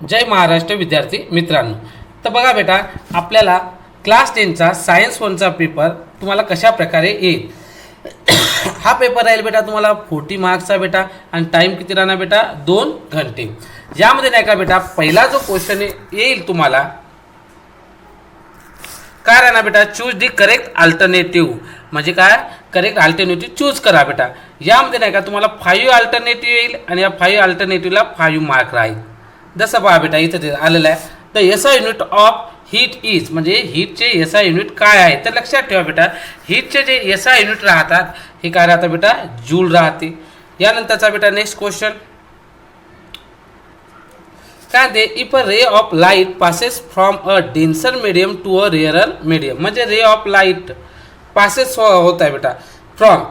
जय महाराष्ट्र विद्यार्थी मित्रांनो. तर बघा बेटा, आपल्याला क्लास 10चा सायन्स 1चा पेपर तुम्हाला कशा प्रकारे येईल. हा पेपर राहील बेटा तुम्हाला 40 मार्क्सचा बेटा आणि टाइम किती राहणार बेटा 2 घंटे. यामध्ये नाही का बेटा पहिला जो क्वेश्चन येईल तुम्हाला काय राहणार बेटा, चूज दी करेक्ट अल्टरनेटिव्ह. म्हणजे काय, करेक्ट अल्टरनेटिव्ह चूज करा बेटा. यामध्ये नाही का तुम्हाला 5 अल्टरनेटिव्ह येईल आणि या 5 अल्टरनेटिव्हला 5 मार्क राहील. जसं पहा बेटा इथं ते आलेलं आहे. The SI unit of heat is, म्हणजे हीटचे एसआय युनिट काय आहे. तर लक्षात ठेवा बेटा, हीटचे जे एसआय युनिट राहतात हे काय राहतात बेटा, जूल राहते. यानंतरचा बेटा नेक्स्ट क्वेश्चन काय ते, if a ray of light passes from a denser medium to a rarer medium. म्हणजे रे ऑफ लाईट पासेस होत आहे बेटा फ्रॉम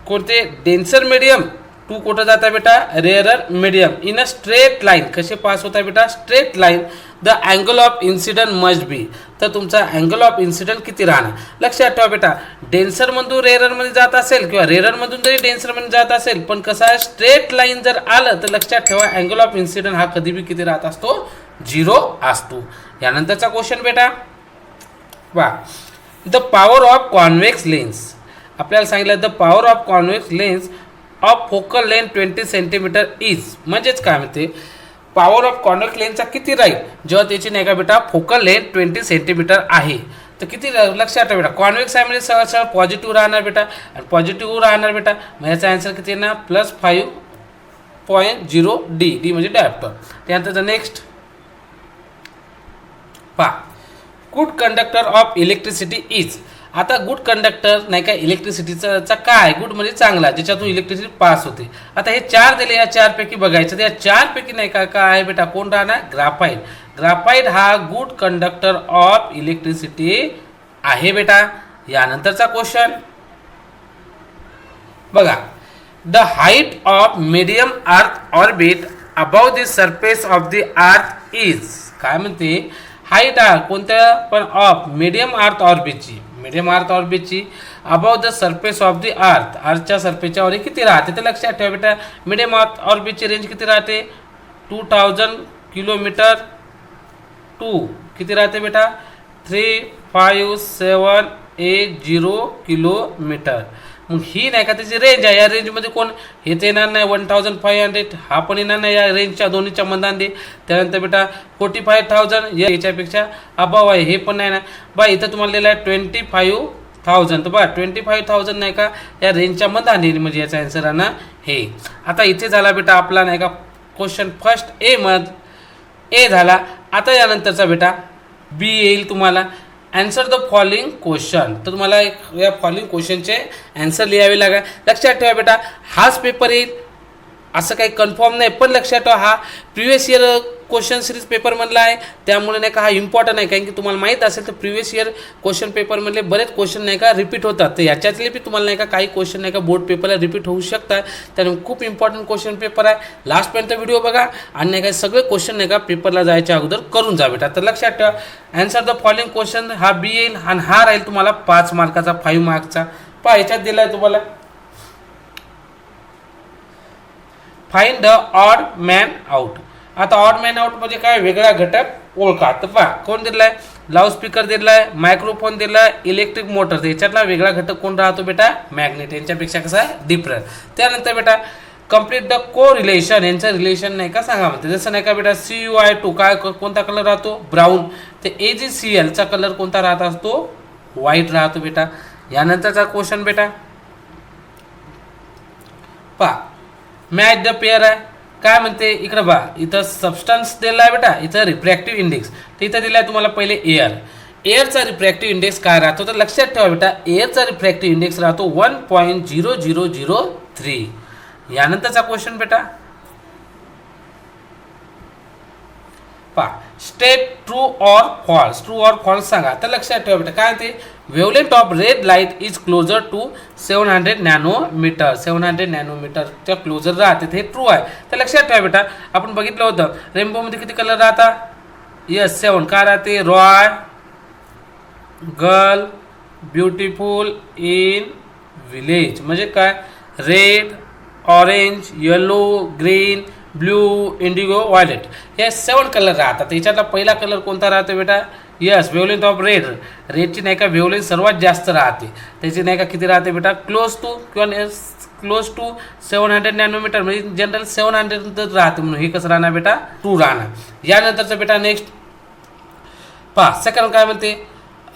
कोणते, डेन्सर मीडियम टू कुठं जात आहे बेटा, rarer medium in a straight line. कसे पास होत आहे बेटा, straight line. The angle of incident must be. तर तुमचा अँगल ऑफ इन्सिडंट किती राहणार. लक्षात ठेवा बेटा, डेन्सरमधून रेअररमध्ये जात असेल किंवा रेअररमधून जरी डेन्सरमध्ये जात असेल, पण कसं आहे स्ट्रेट लाईन जर आलं तर लक्षात ठेवा अँगल ऑफ इन्सिडंट हा कधी बी किती राहत असतो, 0 असतो. यानंतरचा क्वेश्चन बेटा वा, the power of convex lens. आपल्याला सांगितलं the power of convex lens of focal length 20 centimetre is. म्हणजेच काय म्हणते, पॉवर ऑफ कॉन्व्हेक्स लेन्सचा किती राहील जेव्हा त्याची नाही का बेटा फोकल लेंथ 20 सेंटीमीटर आहे. तर किती लक्षात ठेवा बेटा, कॉन्व्हेक्स आहे म्हणजे सरळ सरळ पॉझिटिव्ह राहणार बेटा आणि पॉझिटिव्ह राहणार बेटा. मग याचा आन्सर किती येणार, +5.0 डी. डी म्हणजे डायप्टर. त्यानंतर नेक्स्ट पहा, good conductor of electricity is. आता गुड कंडक्टर नाही का इलेक्ट्रिसिटीचा काय, गुड म्हणजे चांगला ज्याच्यातून इलेक्ट्रिसिटी पास होते. आता हे 4 दिले, या 4 पैकी बघायचं. तर या 4 पैकी नाही का काय आहे बेटा, कोण राहणार, ग्राफाईट. ग्राफाईट हा गुड कंडक्टर ऑफ इलेक्ट्रिसिटी आहे बेटा. यानंतरचा क्वेश्चन बघा, the height of medium earth orbit above the surface of the earth is. काय म्हणते, हाईट हा कोणत्या पण ऑफ मीडियम अर्थ ऑर्बिटची, मीडियम अर्थ ऑर्बिटची above the surface of the earth, अर्थच्या सरफेसच्या वर किती राहते. तर लक्षात ठेवा बेटा, मीडियम अर्थ ऑर्बिटची रेंज किती राहते, 2000 किलोमीटर टू किती राहते बेटा, 35780 किलोमीटर. मग ही नाही का त्याची रेंज आहे. या रेंजमध्ये कोण हे तर येणार नाही, 1500 हा पण येणार नाही या रेंजच्या दोन्हीच्या मधांमध्ये. त्यानंतर बेटा 45,000 याच्यापेक्षा अबाव आहे, हे पण नाही ना बा. इथं तुम्हाला दिलं आहे 25,000. तर बा 25,000 नाही का या रेंजच्या मधांनी, म्हणजे याचा आन्सर आहे ना हे. आता इथे झाला बेटा आपला नाही का क्वेश्चन फर्स्ट ए झाला. आता यानंतरचा बेटा बी येईल तुम्हाला. Answer the following question. तर तुम्हाला या फॉलोइंग क्वेश्चनचे आन्सर लिहावे लागेल. लक्षात ठेवा बेटा, हाच पेपर येईल असं काही कन्फर्म नाही, पण लक्षात ठेवा हा प्रिव्हियस इयर क्वेश्चन सिरीज पेपरमधला आहे. त्यामुळे नाही का हा इम्पॉर्टंट आहे, कारण की तुम्हाला माहीत असेल तर प्रिव्हियस इयर क्वेश्चन पेपरमधले बरेच क्वेश्चन नाही का रिपीट होतात. तर याच्यातले बी तुम्हाला नाही का काही क्वेश्चन नाही का बोर्ड पेपरला रिपीट होऊ शकतात. त्यामुळे खूप इम्पॉर्टंट क्वेश्चन पेपर आहे. लास्टपर्यंत व्हिडिओ बघा आणि नाही काय सगळे क्वेश्चन नाही का पेपरला जायच्या अगोदर करून जा बेटा. तर लक्षात ठेवा आन्सर द फॉलोइंग क्वेश्चन हा बी येईल आणि हा राहील तुम्हाला 5 मार्काचा, 5 मार्कचा. पहा याच्यात दिला आहे तुम्हाला, find the odd man out. आता ऑड मॅन आउट म्हणजे काय, वेगळा घटक ओळखा. तर पहा कोण दिलाय, लाऊडस्पीकर दिलाय, मायक्रोफोन दिलाय, इलेक्ट्रिक मोटर. याच्यातला वेगळा घटक कोण राहतो बेटा, मॅग्नेट. यांच्यापेक्षा कसा आहे डिफरंट. त्यानंतर बेटा कम्प्लीट द को रिलेशन. यांचं रिलेशन नाही का सांगा म्हणते. जसं नाही का बेटा CuI2 काय कोणता कलर राहतो, ब्राऊन. तर AgCl चा कलर कोणता राहत असतो, व्हाईट राहतो बेटा. यानंतरचा क्वेश्चन बेटा पहा, मॅच द पेअर आहे. काय म्हणते इकडं बा, इथं सबस्टन्स दिला आहे बेटा, इथं रिफ्रॅक्टिव्ह इंडेक्स. तर इथं दिला आहे तुम्हाला पहिले एअर. एअरचा रिफ्रॅक्टिव्ह इंडेक्स काय राहतो, तर लक्षात ठेवा बेटा एअरचा रिफ्रॅक्टिव्ह इंडेक्स राहतो 1.0003. यानंतरचा क्वेश्चन बेटा पहा, state true or false. True or false सांगा. तर लक्षात ठेवा बेटा काय ते, wavelength of red light is closer to 700 nanometre. 700 नॅनोमीटरच्या क्लोजर राहते, हे ट्रू आहे. तर लक्षात ठेवा बेटा आपण बघितलं होतं रेनबोमध्ये किती कलर राहतात, यस 7. काय राहते, Roy, girl, beautiful, in, village. म्हणजे काय, red, orange, yellow, green, blue, Indigo, violet हे 7 कलर राहतात. त्याच्यातला पहिला कलर कोणता राहतो बेटा? Yes, wavelength of red. रेडची नाही का वेवलेंथ सर्वात जास्त राहते. त्याची नाही का किती राहते बेटा? क्लोज टू 700 नॅनोमीटर, म्हणजे जनरल 700 राहते, म्हणून हे कसं राहणार बेटा? 2 राहणार. यानंतरचं बेटा नेक्स्ट पहा, सेकंड काय म्हणते?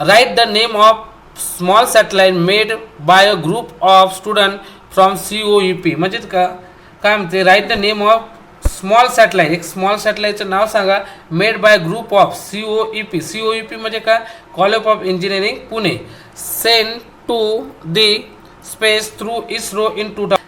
Write the name of small satellite made by a group of student from COEP. म्हणजेच काय म्हणते? Write the name of small satellite. एक स्मॉल सॅटेलाइटचं नाव सांगा made by group of COEP. COEP म्हणजे काय? College of engineering Pune. Send to the space through ISRO in 2000.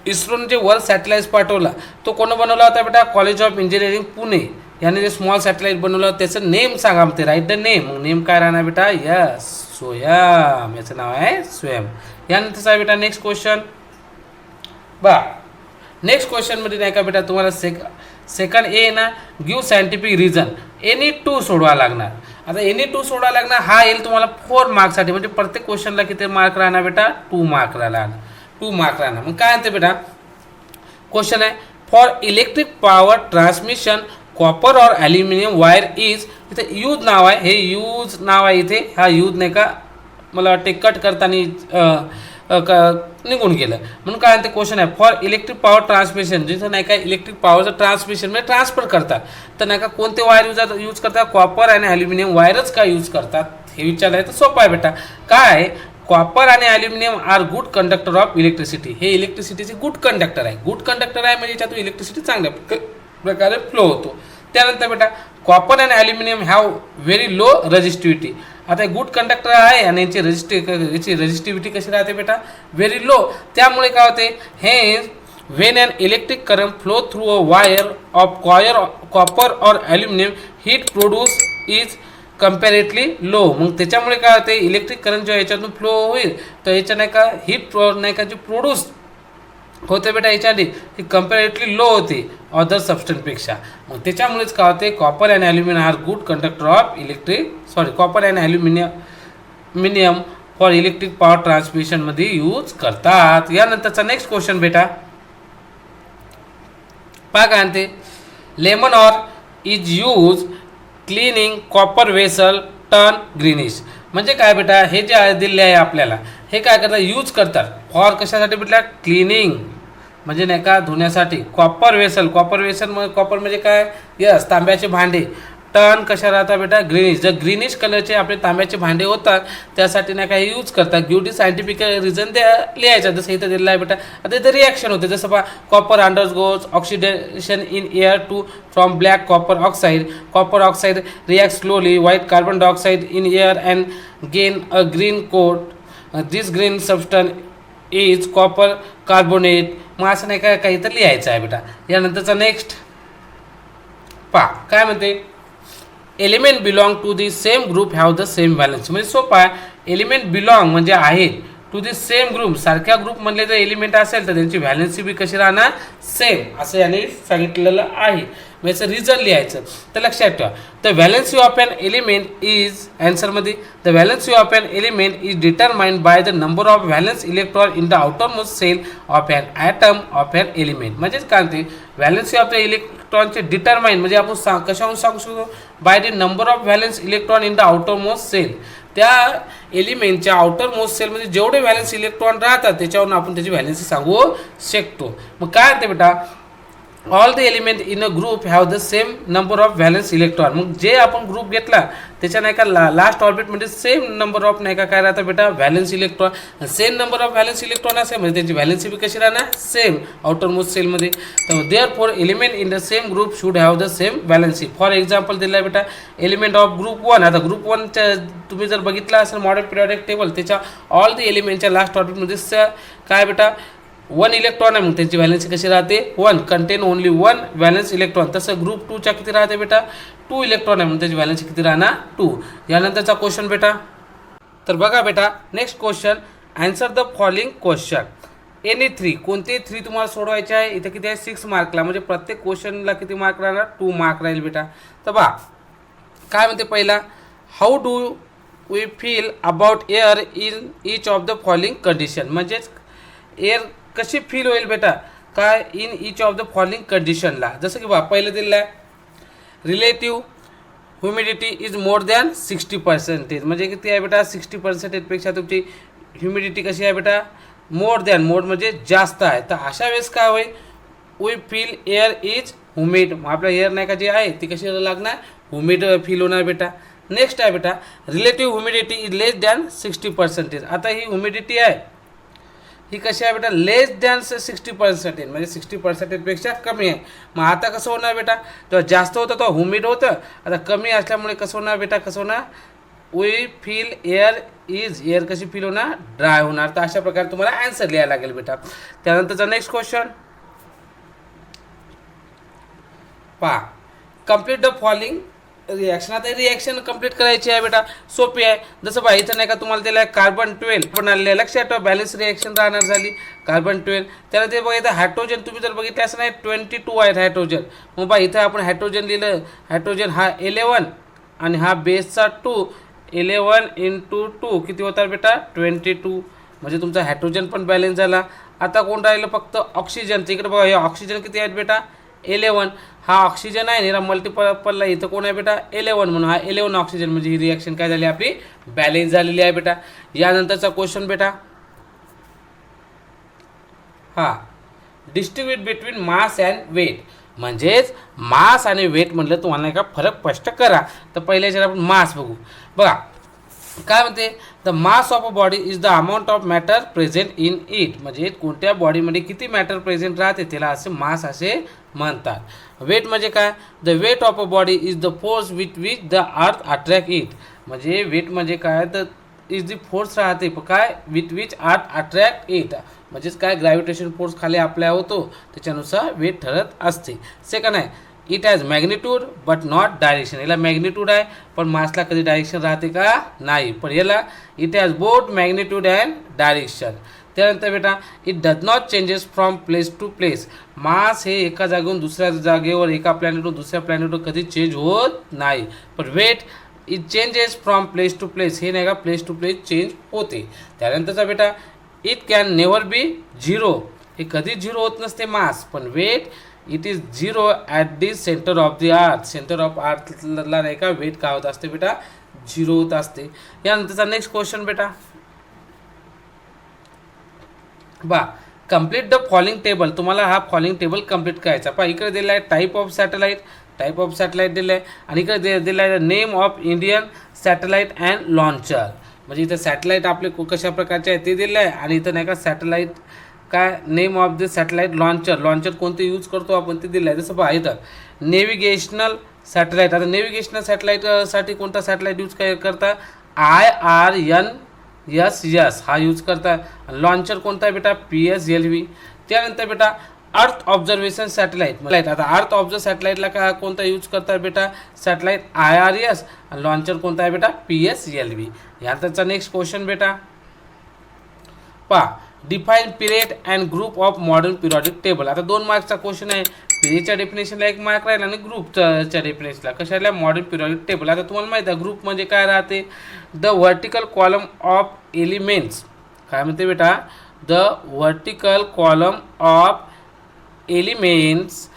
इस्रोने जे वर सॅटेलाइट पाठवला तो कोण बनवला होता बेटा? कॉलेज ऑफ इंजिनिअरिंग पुणे याने जे स्मॉल सॅटेलाइट बनवलं त्याचं नेम सांगा म्हणते. Write the name. मग नेम काय राहणार बेटा? यस, सोयम. याचं नाव आहे सोयम. यानंतरचा बेटा नेक्स्ट क्वेश्चन बा. नेक्स्ट क्वेश्चनमध्ये नाही का बेटा तुम्हाला सेकंड ए ना, गिव्ह सायंटिफिक रिझन. एनी 2 सोडवा लागणार. आता एनी 2 सोडवा लागणार. हा येईल तुम्हाला 4 मार्क्ससाठी, म्हणजे प्रत्येक क्वेश्चनला किती मार्क राहणार बेटा? 2 मार्क राहणार. 2 मार्क राहणार. मग काय म्हणते बेटा? क्वेश्चन आहे for electric power transmission copper और ॲल्युमिनियम वायर इज. इथे यूज नाव आहे. हे यूज नाव आहे इथे. हा यूज नाही का मला वाटते कट करताना निघून गेलं, म्हणून काय म्हणते? क्वेश्चन आहे फॉर इलेक्ट्रिक पॉवर ट्रान्समिशन. जिथं नाही का इलेक्ट्रिक पॉवरचं ट्रान्समिशन म्हणजे ट्रान्सफर करतात, तर नाही का कोणते वायर यूज करतात? कॉपर आणि ॲल्युमिनियम वायरच का यूज करतात? हे विचारायचं सोपं आहे बेटा. काय? कॉपर आणि aluminium are good conductor of electricity. हे इलेक्ट्रिसिटीचे गुड कंडक्टर आहे. गुड कंडक्टर आहे म्हणजे याच्यातून इलेक्ट्रिसिटी चांगल्या प्रकारे फ्लो होतो. त्यानंतर बेटा copper and aluminium have very low resistivity. आता गुड कंडक्टर आहे आणि याची रेजिस्टिव्हिटी कशी राहते बेटा? Very low. त्यामुळे काय होते? हे when an electric current flow through a wire of copper और aluminium heat produce is comparatively low. मग त्याच्यामुळे काय होते? इलेक्ट्रिक करंट जेव्हा याच्यातून फ्लो होईल तर याच्या नाही का हीट नाही का जी प्रोड्यूस होते बेटा याच्याआधी ही कम्पॅरेटली लो होते अदर सबस्टन्सपेक्षा. मग त्याच्यामुळेच काय होते? Copper and aluminium are good conductor of copper and aluminium for electric power ट्रान्समिशनमध्ये यूज करतात. यानंतरचा नेक्स्ट क्वेश्चन बेटा पहा काय म्हणते? Lemon or is use cleaning copper vessel turn greenish. म्हणजे काय बेटा? हे जे आहे दिले आहे आपल्याला हे काय करतात? यूज करतात फॉर कशासाठी बेटा? क्लिनिंग म्हणजे नाही का धुण्यासाठी. कॉपर वेसल कॉपर म्हणजे काय? यस, तांब्याचे भांडे. टर्न कशा राहतात बेटा? ग्रीनिश. जर ग्रीनिश कलरचे आपले तांब्याचे भांडे होतात त्यासाठी नाही काय यूज करतात. गिव्ह सायंटिफिक रिझन ते लिहायचं. जसं इथं दिलेलं आहे बेटा. आता इथं रिॲक्शन होते. जसं पहा copper undergoes oxidation in air to from black copper oxide. Copper oxide react slowly white carbon dioxide in air and gain a green coat. This green substance is copper carbonate. मग असं नाही काय काही तर लिहायचं आहे बेटा. यानंतरचा नेक्स्ट पहा काय म्हणते? Element belong to the same group have the same valency. म्हणजे सोपा आहे. एलिमेंट बिलॉंग म्हणजे आहेत टू दी सेम ग्रुप. सारख्या ग्रुपमधले जर एलिमेंट असेल तर त्यांची व्हॅलन्सी बी कशी राहणार? सेम. असं याने सांगितलेलं आहे. मग याचं रिझन लिहायचं. तर लक्षात ठेवा the valency of an element is आन्सरमध्ये the valency of an element is determined by the number of valence electron in the outermost shell of an atom of an element. म्हणजेच काय ते व्हॅलन्सी ऑफ द इलेक्ट्रॉनचे determine म्हणजे आपण कशाहून सांगू शकतो? By the number of valence electron in the outermost shell. त्या एलिमेंटच्या आउटर मोस्ट सेलमध्ये जेवढे व्हॅलन्स इलेक्ट्रॉन राहतात त्याच्यावरून आपण त्याची व्हॅलन्सी सांगू शकतो. मग काय होते बेटा? All the element in a group have the same number of valence electron. मग जे आपण ग्रुप घेतला त्याच्या नाही का लास्ट ऑर्बिटमध्ये सेम नंबर ऑफ नाही का काय राहतं बेटा? Valence electron. Same number of valence electron असेल म्हणजे त्यांची व्हॅलन्सी बी कशी राहणार? सेम आउटर मोस्ट सेलमध्ये. तर therefore element in the same group should have the same valency. For example दिलं आहे बेटा एलिमेंट ऑफ ग्रुप 1. आता ग्रुप 1च्या तुम्ही जर बघितलं असेल मॉडर्न पिरियडिक टेबल त्याच्या ऑल द एलिमेंटच्या लास्ट ऑर्बिटमध्ये काय बेटा? 1 इलेक्ट्रॉन आहे. मग त्यांची व्हॅलन्सी कशी राहते? 1. Content only 1 valence electron. तसं ग्रुप 2च्या किती राहते बेटा? 2 इलेक्ट्रॉन आहे. मग त्याची व्हॅलन्सी किती राहणार? 2. यानंतरचा क्वेश्चन बेटा तर बघा बेटा next question. Answer the following question. Any 3 कोणते 3 तुम्हाला सोडवायचे आहे. इथे किती आहे? 6 मार्कला. म्हणजे प्रत्येक क्वेश्चनला किती मार्क राहणार? 2 मार्क राहील बेटा. तर बा काय म्हणते पहिला? How do we feel about air in each of the following condition. म्हणजेच एअर कशी फील होईल बेटा? काय in each of the following कंडिशनला. जसं की बा पहिलं दिलेलं आहे relative humidity is more than 60%. म्हणजे किती आहे बेटा 60%पेक्षा तुमची ह्युमिडिटी कशी आहे बेटा मोर म्हणजे जास्त आहे. तर अशा वेळेस काय होईल we feel air is humid. मग आपल्या एअर नाही का जे आहे ती कशी लागणार ह्युमिड फील होणार बेटा. नेक्स्ट आहे बेटा relative humidity is less than 60%. आता ही ह्युमिडिटी आहे ही कशी आहे बेटा लेस दॅन 60%, म्हणजे 60%पेक्षा कमी आहे. मग आता कसं होणार बेटा जेव्हा जास्त होतं तेव्हा ह्युमिड होतं, आता कमी असल्यामुळे कसं होणार बेटा कसं होणार वी फील एअर कशी फील होणार ड्राय होणार. तर अशा प्रकारे तुम्हाला आन्सर लिहायला लागेल बेटा. त्यानंतरचा नेक्स्ट क्वेश्चन पहा कम्प्लीट द फॉलोइंग रिॲक्शन. आता रिॲक्शन कंप्लीट करायची आहे बेटा सोपी आहे. जसं बा इथं नाही का तुम्हाला दिलं आहे कार्बन 12 पण आलेलं आहे लक्षात ठेवा बॅलन्स रिॲक्शन राहणार झाली कार्बन 12. त्याला ते बघा इथं हायड्रोजन तुम्ही जर बघितलं असं नाही 22 आहेत हायड्रोजन. मग बा इथं आपण हायड्रोजन लिहिलं हायड्रोजन हा 11 आणि हा बेसचा 2 11 × 2 किती होतात बेटा 22. म्हणजे तुमचा हायड्रोजन पण बॅलन्स झाला. आता कोण राहिलं फक्त ऑक्सिजन. इकडे बघा हे ऑक्सिजन किती आहेत बेटा 11. हा ऑक्सिजन आहे निरा मल्टिपलला इथं कोण आहे बेटा 11 म्हणून हा 11 ऑक्सिजन. म्हणजे ही रिॲक्शन काय झाली आपली बॅलन्स झालेली आहे बेटा. यानंतरचा क्वेश्चन बेटा हा distribute between mass and weight. म्हणजेच मास आणि वेट म्हटलं तुम्हाला नाही का फरक स्पष्ट करा. तर पहिल्या याच्यात आपण मास बघू. बघा काय म्हणते the mass of a body is the amount of matter present in it. म्हणजे कोणत्या बॉडीमध्ये किती मॅटर प्रेझेंट राहते त्याला असे मास असे म्हणतात. वेट म्हणजे काय the weight of a body is the force with which the earth attract it. म्हणजे वेट म्हणजे काय तर इज द फोर्स राहते काय with which earth attract it. म्हणजेच काय ग्रॅव्हिटेशन फोर्स खाली अप्लाय होतो त्याच्यानुसार वेट ठरत असते. सेकंड आहे it has magnitude but not direction. याला मॅग्निट्यूड आहे पण मासला कधी डायरेक्शन राहते का नाही. पण याला it has both magnitude and direction. त्यानंतर बेटा it does not changes from place to place. Mass हे एका जागेवरून दुसऱ्या जागेवर एका प्लॅनेटवरून दुसऱ्या प्लॅनेटवर कधी चेंज होत नाही. पण weight it changes from place to place. हे नाही का प्लेस टू प्लेस चेंज होते. त्यानंतरचा बेटा it can never be zero. हे कधीच झिरो होत नसते मास. पण weight it is zero at the centre of the earth. Centre of अर्थला नाही का वेट काय होत असते बेटा झिरो होत असते. यानंतरचा नेक्स्ट क्वेश्चन बेटा बा कंप्लीट द फॉलोइंग टेबल. तुम्हाला हा फॉलोइंग टेबल कंप्लीट करायचा. पहा इकडे दिला आहे टाईप ऑफ सॅटेलाइट दिलं आहे आणि इकडे दिलं आहे name of Indian satellite and launcher. म्हणजे इथं सॅटेलाइट आपले कशा प्रकारचे आहे ते दिलं आहे आणि इथं नाही का सॅटेलाइट काय name of the satellite launcher कोणते यूज करतो आपण ते दिलं आहे. जसं पहा इथं नेव्हिगेशनल सॅटेलाइट. आता नेव्हिगेशनल सॅटेलाइटसाठी कोणता सॅटेलाइट यूज करता IRNSS हा यूज करता. लॉन्चर कोणता आहे बेटा PSLV. त्यानंतर बेटा अर्थ ऑब्झर्वेशन सॅटेलाइट. आता अर्थ ऑब्झर्व सॅटेलाइटला का कोणता यूज करतात बेटा सॅटेलाइट IRS आणि लॉन्चर कोणता आहे बेटा PSLV. यानंतरचा नेक्स्ट क्वेश्चन बेटा पहा define period and group of modern periodic table. आता 2 मार्क्सचा क्वेश्चन आहे. पिरियडच्या डेफिनेशनला 1 मार्क राहील आणि ग्रुपच्या डेफिनेशनला कशाला मॉडर्न पिरियडिक टेबल. आता तुम्हाला माहिती आहे ग्रुप म्हणजे काय राहते the vertical column of elements. काय म्हणते बेटा the vertical column of elements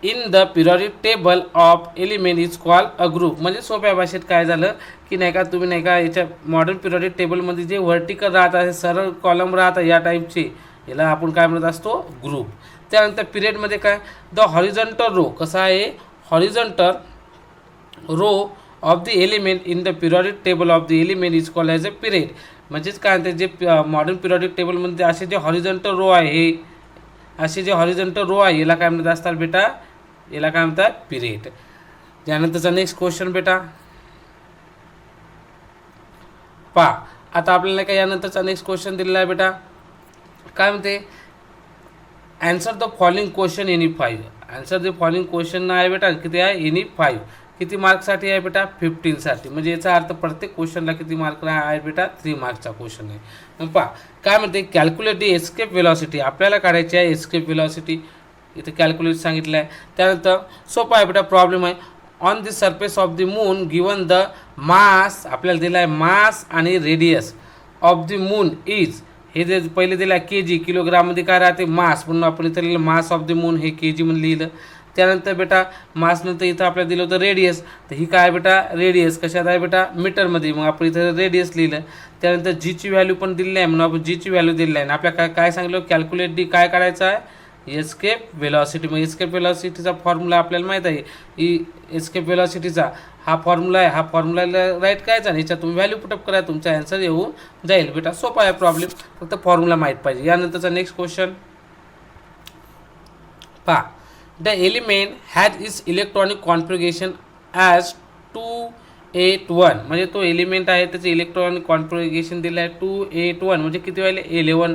in the periodic table of element is called a group. म्हणजे सोप्या भाषेत काय झालं की नाही का तुम्ही नाही का याच्या मॉडर्न पिरियडिक टेबलमध्ये जे व्हर्टिकल राहतात सरळ कॉलम राहतात या टाईपचे याला आपण काय म्हणत असतो ग्रुप. त्यानंतर पिरियडमध्ये काय द हॉरिझॉन्टल रो. कसा आहे horizontal row of the element in the periodic table of the element is called as a period. म्हणजेच काय म्हणते जे मॉडर्न पिरियडिक टेबलमध्ये असे जे हॉरिझॉन्टल रो आहे हे असे जे हॉरिझॉन्टल रो आहे याला काय म्हणत असतात बेटा याला काय म्हणतात पिरियड. त्यानंतरचा नेक्स्ट क्वेश्चन बेटा पहा आता आपल्याला काय यानंतरचा नेक्स्ट क्वेश्चन दिलेला आहे बेटा काय म्हणते answer the following question any 5. Answer the following question आहे बेटा किती आहे एनी 5. किती मार्कसाठी आहे बेटा 15 साठी. म्हणजे याचा अर्थ प्रत्येक क्वेश्चनला किती मार्क आहे बेटा 3 मार्कचा क्वेश्चन आहे. मग पहा काय म्हणते कॅल्क्युलेट दी एस्केप व्हेलॉसिटी. आपल्याला काढायची आहे एस्केप व्हेलॉसिटी. इथे कॅल्क्युलेट सांगितलं आहे. त्यानंतर सोपा आहे बेटा प्रॉब्लेम आहे on the surface of the moon given the mass. आपल्याला दिला आहे मास आणि radius of the moon is. हे जे पहिले दिलं kg, किलोग्राममध्ये काय राहते मास, म्हणून आपण इथं लिहिलं मास ऑफ द मून, हे kg म्हणून लिहिलं. त्यानंतर बेटा मासनंतर इथं आपल्याला दिलं होतं रेडियस, तर ही काय बेटा रेडियस कशात आहे बेटा मीटरमध्ये, मग आपण इथं रेडियस लिहिलं. त्यानंतर जीची व्हॅल्यू पण दिलेली आहे, म्हणून आपण जीची व्हॅल्यू दिलेली आहे. आपल्या काय काय सांगितलं कॅल्क्युलेट डी, काय करायचं आहे एस्केप व्हेलॉसिटी. मग एस्केप व्हेलॉसिटीचा फॉर्म्युला आपल्याला माहीत आहे, ही एस्केप व्हेलॉसिटीचा हा फॉर्म्युला आहे. हा फॉर्म्युला राईट करायचा आणि ह्याच्यात तुम्ही व्हॅल्यू पुटअप करा, तुमचा आन्सर येऊन जाईल बेटा. सोपा आहे प्रॉब्लेम, फक्त फॉर्म्युला माहीत पाहिजे. यानंतरचा नेक्स्ट क्वेश्चन पहा. The element has is electronic configuration as 281, म्हणजे तो एलिमेंट आहे त्याचं इलेक्ट्रॉनिक कॉन्फिगरेशन दिलं आहे 281, म्हणजे किती व्हायला 11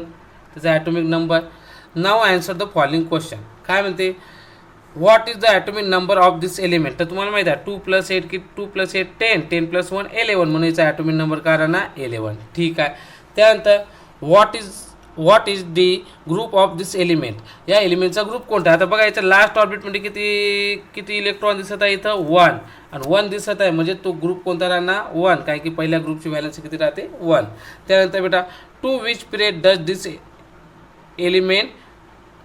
त्याचा atomic number. Now answer the following question. काय म्हणते what is the atomic number of this element. तर तुम्हाला माहिती आहे 2 + 8 की 2 + 8 10, 10 + 1 11, म्हणून याचा ॲटॉमिक नंबर काय राहणार 11. ठीक आहे. त्यानंतर what is the group of this element. या एलिमेंटचा ग्रुप कोणता. आता बघा याच्या लास्ट ऑर्बिटमध्ये किती इलेक्ट्रॉन दिसत आहे इथं 1 आणि 1 दिसत आहे, म्हणजे तो ग्रुप कोणता राहणार 1, काय की पहिल्या ग्रुपची व्हॅलन्सी किती राहते 1. त्यानंतर बेटा to which period does this element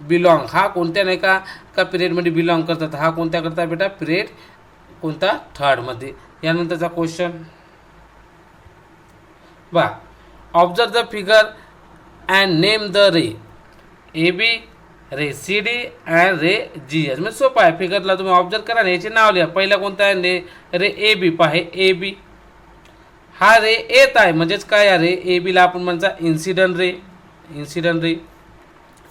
belong. हा कोणत्या नाही का पिरियडमध्ये बिलॉंग करतात. हा कोणत्या करता बेटा पिरियड कोणता थर्डमध्ये. यानंतरचा क्वेश्चन बा. Observe the figure and name the ray A B, ray C D and ray G H. म्हणजे सोपं आहे, फिगरला तुम्ही ऑब्झर्व करा ना, याचे नाव लिहा. पहिला कोणता आहे रे ए बी, पाहे ए बी. हा रे येत आहे म्हणजेच काय आहे रे ए बीला आपण म्हणता इन्सिडंट रे.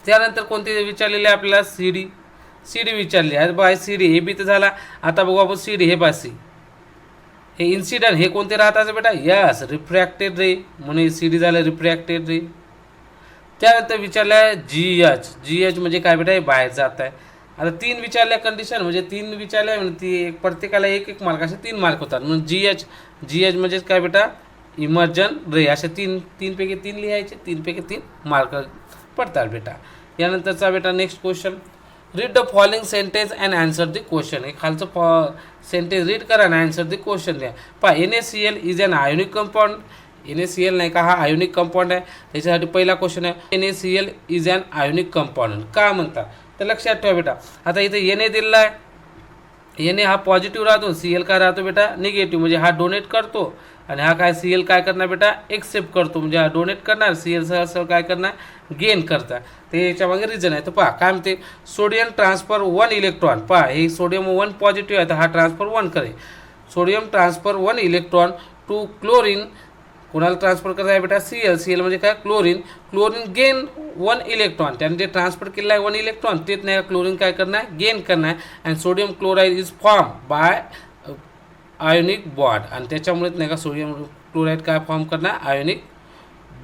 त्यानंतर कोणते विचारलेले आपल्याला सी डी विचारली आहे. By C D A B तर झाला. आता बघू आपण सी डी, हे बा सी, हे इन्सिडंट हे कोणते राहतात बेटा यस रिफ्रॅक्टेड रे, म्हणून सी डी झालं रिफ्रॅक्टेड रे. त्यानंतर जी एच म्हणजे काय बेटा हे बाहेर जात आहे. आता 3 विचारल्या कंडिशन, म्हणजे 3 विचारल्या म्हणजे ती प्रत्येकाला 1-1 मार्क, असे 3 मार्क होतात. म्हणून जी एच म्हणजे काय बेटा इमर्जन रे, असे 3 पैकी 3 लिहायचे, 3 पैकी 3 मार्क पडतात बेटा. यानंतरचा बेटा next question. Read the following sentence and answer the question. हे खालचं सेंटेन्स रीड करा आणि आन्सर द क्वेश्चन द्या. पहा NaCl is an ionic compound. NaCl नाही का हा आयोनिक कंपाऊंड आहे. त्याच्यासाठी पहिला क्वेश्चन आहे NaCl is an ionic compound का म्हणतात. तर लक्षात ठेवा बेटा. आता इथे Na दिलेला आहे, Na हा पॉझिटिव्ह राहतो, Cl काय राहतो बेटा निगेटिव्ह, म्हणजे हा डोनेट करतो आणि हा काय Cl काय करणार बेटा एक्सेप्ट करतो, म्हणजे हा डोनेट करणार, Cl काय करणार गेन करता. ते याच्यामागे रिझन आहे. तर पहा काय म्हणते सोडियम ट्रान्सफर 1 इलेक्ट्रॉन. पहा हे सोडियम 1 पॉझिटिव्ह आहे, तर हा ट्रान्सफर 1 करे. Sodium transfer 1 electron to chlorine, कोणाला ट्रान्सफर करत आहे बेटा Cl म्हणजे काय क्लोरीन गेन 1 इलेक्ट्रॉन. त्याने ते ट्रान्सफर केलं आहे 1 इलेक्ट्रॉन, तेच नाही क्लोरीन काय करणार गेन करणार. And sodium chloride is form by ionic bond, आणि त्याच्यामुळेच नाही का सोडियम क्लोराईड काय फॉर्म करणार आयोनिक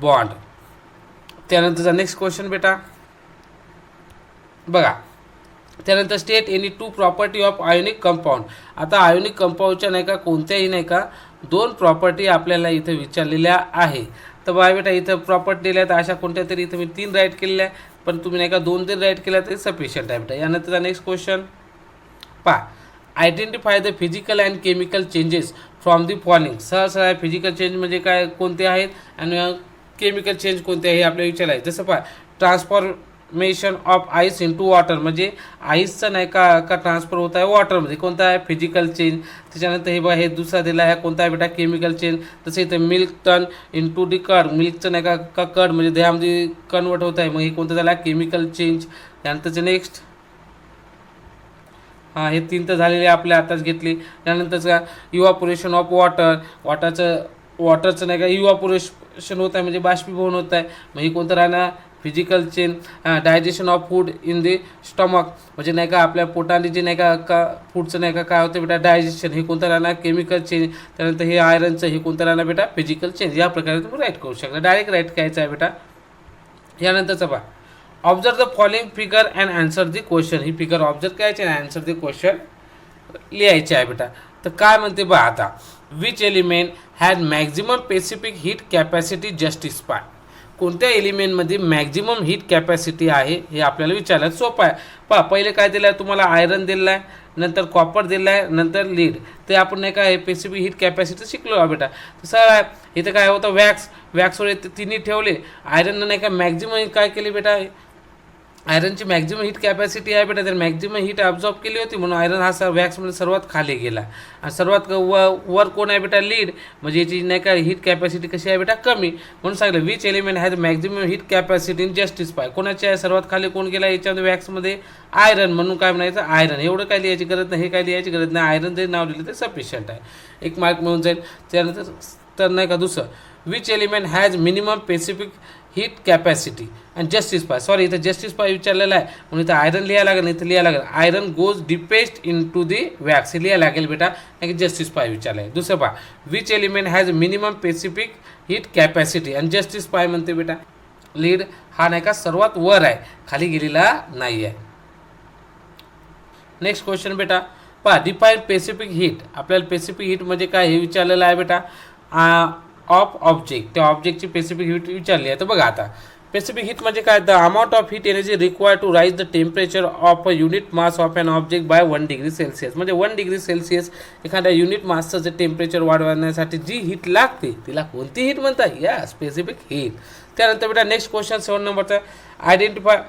बॉन्ड. त्यानंतरचा नेक्स्ट क्वेश्चन बेटा बघा. त्यानंतर state any 2 property of ionic compound. आता आयोनिक कंपाऊंडच्या नाही का कोणत्याही नाही का 2 प्रॉपर्टी आपल्याला इथं विचारलेल्या आहे. तर बघा बेटा इथं प्रॉपर्टी दिल्या तर अशा कोणत्या तरी इथं मी 3 राईट केलेल्या आहे, पण तुम्ही नाही का 2-3 राईट केल्या तरी सफिशियंट आहे बेटा. यानंतरचा नेक्स्ट क्वेश्चन पहा. Identify the physical and chemical changes from the following. सहसा फिजिकल चेंज म्हणजे काय कोणते आहेत आणि केमिकल चेंज कोणते आहे आपल्याला विचारलं आहे. जसं पहा transformation of ice into water, म्हणजे आईसचं नाही का ट्रान्सफर होत आहे वॉटरमध्ये, कोणता आहे फिजिकल चेंज. त्याच्यानंतर हे बघा हे दुसरा दिला आहे कोणता आहे बेटा केमिकल चेंज. तसं इथं मिल्क टर्न इंटू दी कर्ड, मिल्कचं नाही का कर्ड म्हणजे दह्यामध्ये कन्वर्ट होत आहे, मग हे कोणतं झालं केमिकल चेंज. त्यानंतरचं नेक्स्ट हां हे 3 तर झालेले आपल्या आताच घेतली. त्यानंतरचा इव्हॅपोरेशन ऑफ वॉटरचं नाही का इव्हॅपोरेशन होत आहे म्हणजे बाष्पीभवन होत आहे, मग ही कोणतं राहणार physical change. Digestion of food in the stomach, म्हणजे नाही का आपल्या पोटाने जे नाही का फूडचं नाही का काय होतं बेटा डायजेशन, हे कोणतं राहणार केमिकल चेंज. त्यानंतर हे आयरनचं हे कोणतं राहणार बेटा फिजिकल चेंज. या प्रकारे तुम्ही राईट करू शकता, डायरेक्ट राईट करायचं आहे बेटा. यानंतरचं पहा observe the following figure and answer the question. He figure observe करायची आणि आन्सर दी क्वेश्चन लिहायचे आहे बेटा. तर काय म्हणते बा आता which element had maximum specific heat capacity justify. कोणत्या एलिमेंटमध्ये मॅक्झिमम हीट कॅपॅसिटी आहे हे आपल्याला विचारायला सोपं आहे. पहा पहिले काय दिलं आहे तुम्हाला, आयरन दिलेलं आहे, नंतर कॉपर दिलं आहे, नंतर लीड. ते आपण नाही काय स्पेसिफिक हीट कॅपॅसिटी शिकलो आहे बेटा. तसं आहे इथं काय होतं, वॅक्सवर तिन्ही ठेवले. आयरननं नाही का मॅक्झिमम काय केली बेटा, आयरनची मॅक्झिमम हीट कॅपॅसिटी आहे बेटा, तर मॅक्झिमम हीट ॲब्झॉर्ब केली होती म्हणून आयरन हा वॅक्समध्ये सर्वात खाली गेला. आणि सर्वात वर कोण आहे बेटा, लीड, म्हणजे याची नाही का हीट कॅपॅसिटी कशी आहे बेटा, कमी. म्हणून सांगितलं which element has maximum heat capacity in justify. कोणाची आहे सर्वात खाली कोण गेला याच्यामध्ये वॅक्समध्ये, आयरन. म्हणून काय म्हणायचं, आयरन. एवढं काय लिहायची गरज नाही, हे काय लिहायची गरज नाही, आयरन जरी नाव लिहिलं ते सफिशियंट आहे, 1 मार्क मिळून जाईल. त्यानंतर तर नाही का दुसरं, which element has minimum specific heat capacity and justify. Sorry इथं जस्टिफाय विचारलेलं आहे म्हणून इथं आयरन लिहायला लागेल, इथं लिहायला लागेल iron goes deepest into the wax, हे लिहायला लागेल बेटा, नाही की जस्टिफाय विचारलं आहे. दुसरं पहा, which element has minimum specific heat capacity and justify म्हणते बेटा, लीड हा नाही का सर्वात वर आहे, खाली गेलेला नाही आहे. नेक्स्ट क्वेश्चन बेटा पहा, डिफाईन स्पेसिफिक हीट. आपल्याला स्पेसिफिक हीट म्हणजे काय हे विचारलेलं आहे बेटा, ऑफ ऑब्जेक्ट. त्या ऑब्जेक्टची स्पेसिफिक हीट विचारली आहे. तर बघा आता स्पेसिफिक हीट म्हणजे काय, the amount of heat energy required to raise the temperature of a unit mass of an object by 1 degree Celsius. म्हणजे 1 डिग्री सेल्सिअस एखाद्या युनिट मासचं जे टेम्परेचर वाढवण्यासाठी जी हीट लागते तिला कोणती हीट म्हणतात, या स्पेसिफिक हीट. त्यानंतर बेटा नेक्स्ट क्वेश्चन 7 नंबरचा, identify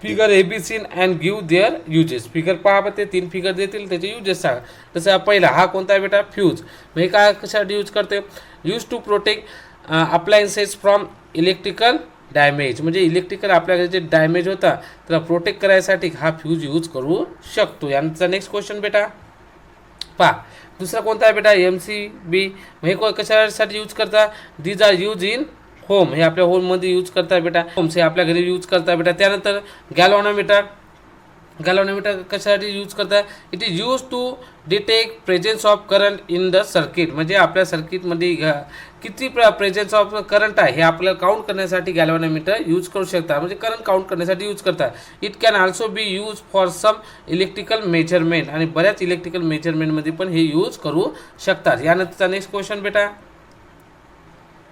figure A B C and give their uses. Figure पहा, ते 3 फिगर देतील, त्याचे युजेस सांगा. तसं पहिला हा कोणता आहे बेटा, फ्यूज. हे काय कशासाठी यूज करते, use to protect appliances from electrical damage. म्हणजे इलेक्ट्रिकल आपल्याकडे जे डॅमेज होता त्याला प्रोटेक्ट करायसाठी हा फ्यूज यूज करू शकतो. यांचा नेक्स्ट क्वेश्चन बेटा पहा, दुसरा कोणता आहे बेटा, MCB. हे कशासाठी यूज करता, these are use in home. हे आपल्या होममध्ये यूज करता बेटा, होम्स हे आपल्या घरी यूज करता बेटा. त्यानंतर गॅल्व्हॅनोमीटर. गॅल्व्हॅनोमीटर कशासाठी यूज करता, it is use to detect presence of current in the circuit. म्हणजे आपल्या सर्किटमध्ये किती प्रेझेन्स ऑफ करंट आहे हे आपल्याला काउंट करण्यासाठी गॅल्व्हॅनोमीटर यूज करू शकता, म्हणजे करंट काउंट करण्यासाठी यूज करता. It can also be use for some electrical measurement. आणि बऱ्याच इलेक्ट्रिकल मेजरमेंटमध्ये पण हे यूज करू शकतात. यानंतरचा नेक्स्ट क्वेश्चन बेटा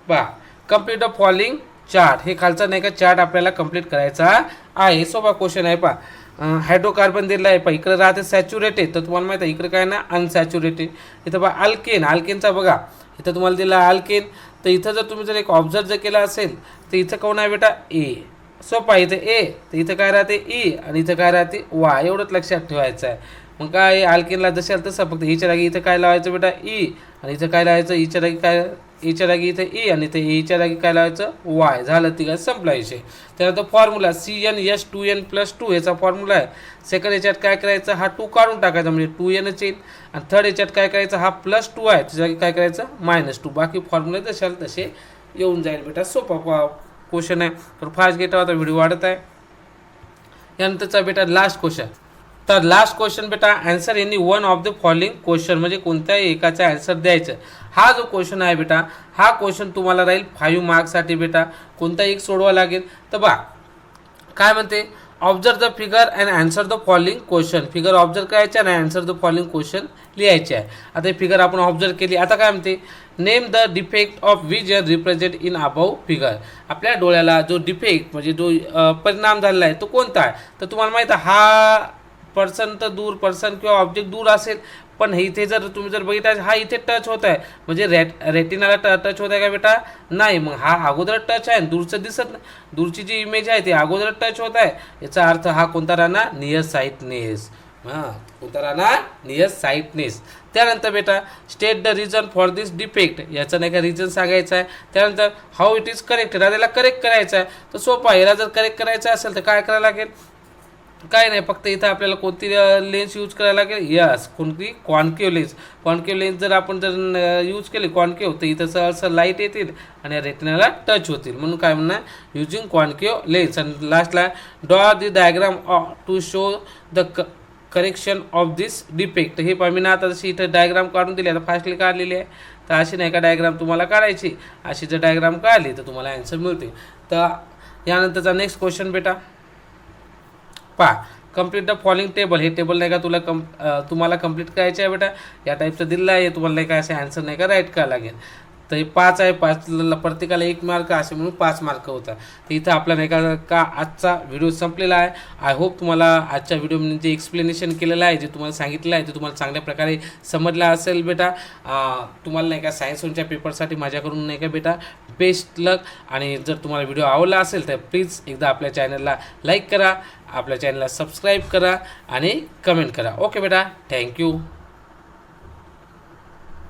पहा, कंप्लीट द फॉलोइंग चार्ट. हे खालचा नाही का चार्ट आपल्याला कंप्लीट करायचा आहे. सोपा क्वेश्चन आहे पहा. हायड्रोकार्बन दिला आहे, पहा इकडे राहते सॅच्युरेटेड, तर तुम्हाला माहिती आहे इकडे काय ना अनसॅच्युरेटेड. इथं पहा अल्केन, अल्केनचा बघा इथं तुम्हाला दिला अल्केन. तर इथं जर तुम्ही जर एक ऑब्झर्व जर केला असेल तर इथं कोण आहे बेटा, ए. सोपा इथं ए, तर इथं काय राहते ई, आणि इथं काय राहते वाय. एवढंच लक्षात ठेवायचं आहे. मग काय अल्केनला जशाल तसं, फक्त ईच्या जागी इथं काय लावायचं बेटा, ई, आणि इथं काय लावायचं ईच्या जागी काय, ईच्या जागी इथं ई, आणि इथं ईच्या जागी काय लावायचं वाय. झालं ती काय संपला विषय. त्यानंतर फॉर्म्युला CnH2n+2 याचा फॉर्म्युला आहे. सेकंड याच्यात काय करायचं, हा 2 काढून टाकायचा म्हणजे 2nच येईल. आणि थर्ड याच्यात काय करायचं, हा +2 आहे त्याच्या जागी काय करायचं -2. बाकी फॉर्म्युले जशाल तसे येऊन जाईल बेटा. सोपा क्वेश्चन आहे, तर फास्ट गेट होता, व्हिडिओ वाढत आहे. यानंतरचा बेटा लास्ट क्वेश्चन. तर लास्ट क्वेश्चन बेटा, answer any one of the following question. म्हणजे कोणत्याही एकाचा आन्सर द्यायचं. हा जो क्वेश्चन आहे बेटा, हा क्वेश्चन तुम्हाला राहील 5 मार्क्ससाठी बेटा. कोणता एक सोडवा लागेल. तर बा काय म्हणते, observe the figure and answer the following question. Figure observe करायचे आणि आन्सर द फॉलोइंग क्वेश्चन लिहायचे आहे. आता ही फिगर आपण ऑब्झर्व केली. आता काय म्हणते, name the defect of vision represent in above figure. आपल्या डोळ्याला जो डिफेक्ट म्हणजे जो परिणाम झालेला आहे तो कोणता आहे. तर तुम्हाला माहीत आहे हा पर्सन किंवा ऑब्जेक्ट दूर असेल, पण इथे जर तुम्ही जर बघितलं हा इथे टच होत आहे म्हणजे रेटिनाला टच होत आहे का बेटा, नाही. मग हा अगोदर टच आहे, दूरचं दिसत नाही. दूरची जी इमेज आहे ती अगोदर टच होत आहे. याचा अर्थ हा कोणता राहणार, नियर साईटनेस. कोणता राहणार, नियर साईटनेस. त्यानंतर बेटा state the reason for this defect. याचं नाही का रिझन सांगायचं आहे. त्यानंतर हाऊ इट इज करेक्ट. याला करेक्ट करायचं आहे. तर सोपा, याला जर करेक्ट करायचं असेल तर काय करायला लागेल, काय नाही, फक्त इथं आपल्याला कोणती लेन्स यूज करायला लागेल, यस कोणती कॉन्केव लेन्स. कॉन्केव लेन्स जर आपण जर यूज केली कॉन्केव, तर इथं सहसा लाईट येतील आणि रेटिनाला टच होतील. म्हणून काय म्हणणार, युजिंग कॉन्केव लेन्स. आणि लास्टला draw the diagram to show the correction of this defect. हे पण मी ना आता जशी इथं डायग्राम काढून दिली, आता फास्टली काढलेली आहे. तर अशी नाही का डायग्राम तुम्हाला काढायची. अशी जर डायग्राम काढली तर तुम्हाला आन्सर मिळते. तर यानंतरचा नेक्स्ट क्वेश्चन बेटा पहा, कंप्लीट द फॉलोइंग टेबल. हे टेबल नाही का तुम्हाला कंप्लीट करायचे आहे बेटा. या टाईपचं दिलं आहे, तुम्हाला नाही का असे आन्सर नाही का राईट करावं लागेल. तर हे 5 आहे, 5ला प्रत्येकाला 1 मार्क असे म्हणून 5 मार्क होता. तर इथं आपला नाही का आजचा व्हिडिओ संपलेला आहे. आय होप तुम्हाला आजच्या व्हिडिओमध्ये जे एक्सप्लेनेशन केलेलं आहे, जे तुम्हाला सांगितलं आहे ते तुम्हाला चांगल्या प्रकारे समजलं असेल बेटा. तुम्हाला नाही का सायन्स वनच्या पेपरसाठी माझ्याकडून नाही का बेटा बेस्ट लक. आणि जर तुम्हाला व्हिडिओ आवडला असेल तर प्लीज एकदा आपल्या चॅनलला लाईक करा, आपल्या चॅनलला सबस्क्राईब करा आणि कमेंट करा. ओके बेटा, थँक्यू.